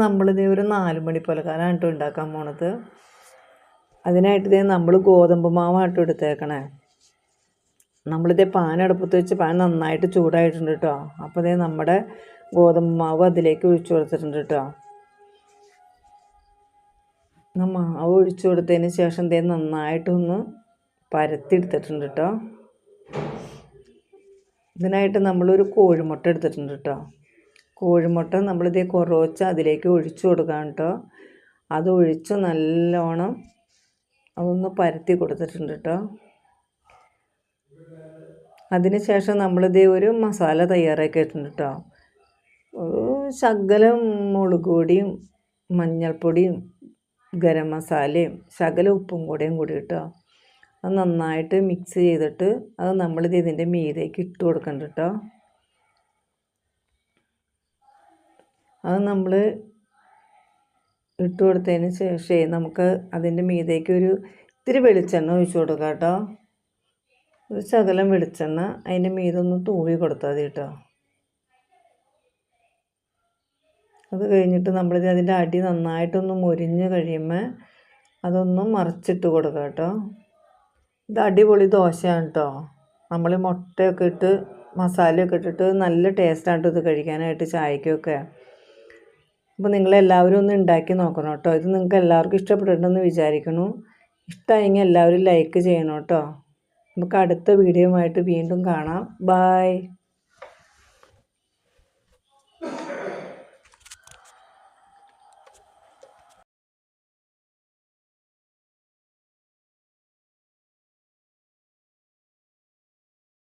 നമ്മളിത് ഒരു 4 മണി പലഹാരമാണ് കേട്ടോ ഉണ്ടാക്കാൻ പോണത്. അതിനായിട്ട് നമ്മൾ ഗോതമ്പ് മാവാട്ടോ എടുത്തേക്കണേ. നമ്മളിതേ പാൻ അടുപ്പത്ത് വെച്ച് പാൻ നന്നായിട്ട് ചൂടായിട്ടുണ്ട് കേട്ടോ. അപ്പോൾ നമ്മുടെ ഗോതമ്പ് മാവ് അതിലേക്ക് ഒഴിച്ചു കൊടുത്തിട്ടുണ്ട് കേട്ടോ. മാവ് ഒഴിച്ചു കൊടുത്തതിന് ശേഷം നന്നായിട്ടൊന്ന് പരത്തിയെടുത്തിട്ടുണ്ട് കേട്ടോ. ഇതിനായിട്ട് നമ്മളൊരു കോഴിമുട്ട എടുത്തിട്ടുണ്ട് കേട്ടോ. കോഴിമുട്ട കുറച്ച് അതിലേക്ക് ഒഴിച്ചു കൊടുക്കാം കേട്ടോ. അത് ഒഴിച്ച് നല്ലോണം അതൊന്ന് പരത്തി കൊടുത്തിട്ടുണ്ട് കേട്ടോ. അതിന് ശേഷം ഒരു മസാല തയ്യാറാക്കിയിട്ടുണ്ട് കേട്ടോ. ശകലം മുളക് പൊടിയും മഞ്ഞൾപ്പൊടിയും ഗരം മസാലയും ശകലം ഉപ്പും കൂടി കേട്ടോ. അത് നന്നായിട്ട് മിക്സ് ചെയ്തിട്ട് അത് ഇതിൻ്റെ മീതേക്ക് ഇട്ട് കൊടുക്കണം കേട്ടോ. അത് ഇട്ട് കൊടുത്തതിന് ശേഷം നമുക്ക് അതിൻ്റെ മീതേക്ക് ഇത്തിരി വെളിച്ചെണ്ണ ഒഴിച്ചു കൊടുക്കാം കേട്ടോ. ഒരു ശകലം വെളിച്ചെണ്ണ അതിൻ്റെ മീതൊന്ന് തൂവി കൊടുത്താൽ മതി കേട്ടോ. അത് കഴിഞ്ഞിട്ട് അതിൻ്റെ അടി നന്നായിട്ടൊന്ന് മുരിഞ്ഞ് കഴിയുമ്പോൾ അതൊന്ന് മറിച്ചിട്ട് കൊടുക്കാം കേട്ടോ. ഇത് അടിപൊളി ദോശയാണ് കേട്ടോ. നമ്മൾ മുട്ടയൊക്കെ ഇട്ട് മസാലയൊക്കെ ഇട്ടിട്ട് നല്ല ടേസ്റ്റാണ് ഇത് കഴിക്കാനായിട്ട് ചായക്കൊക്കെ. അപ്പോൾ നിങ്ങളെല്ലാവരും ഒന്ന് ഉണ്ടാക്കി നോക്കണം കേട്ടോ. ഇത് നിങ്ങൾക്ക് എല്ലാവർക്കും ഇഷ്ടപ്പെട്ടിട്ടുണ്ടെന്ന് വിചാരിക്കുന്നു. ഇഷ്ടമായെങ്കിൽ എല്ലാവരും ലൈക്ക് ചെയ്യണം കേട്ടോ. നമുക്ക് അടുത്ത വീഡിയോയുമായിട്ട് വീണ്ടും കാണാം. ബൈ.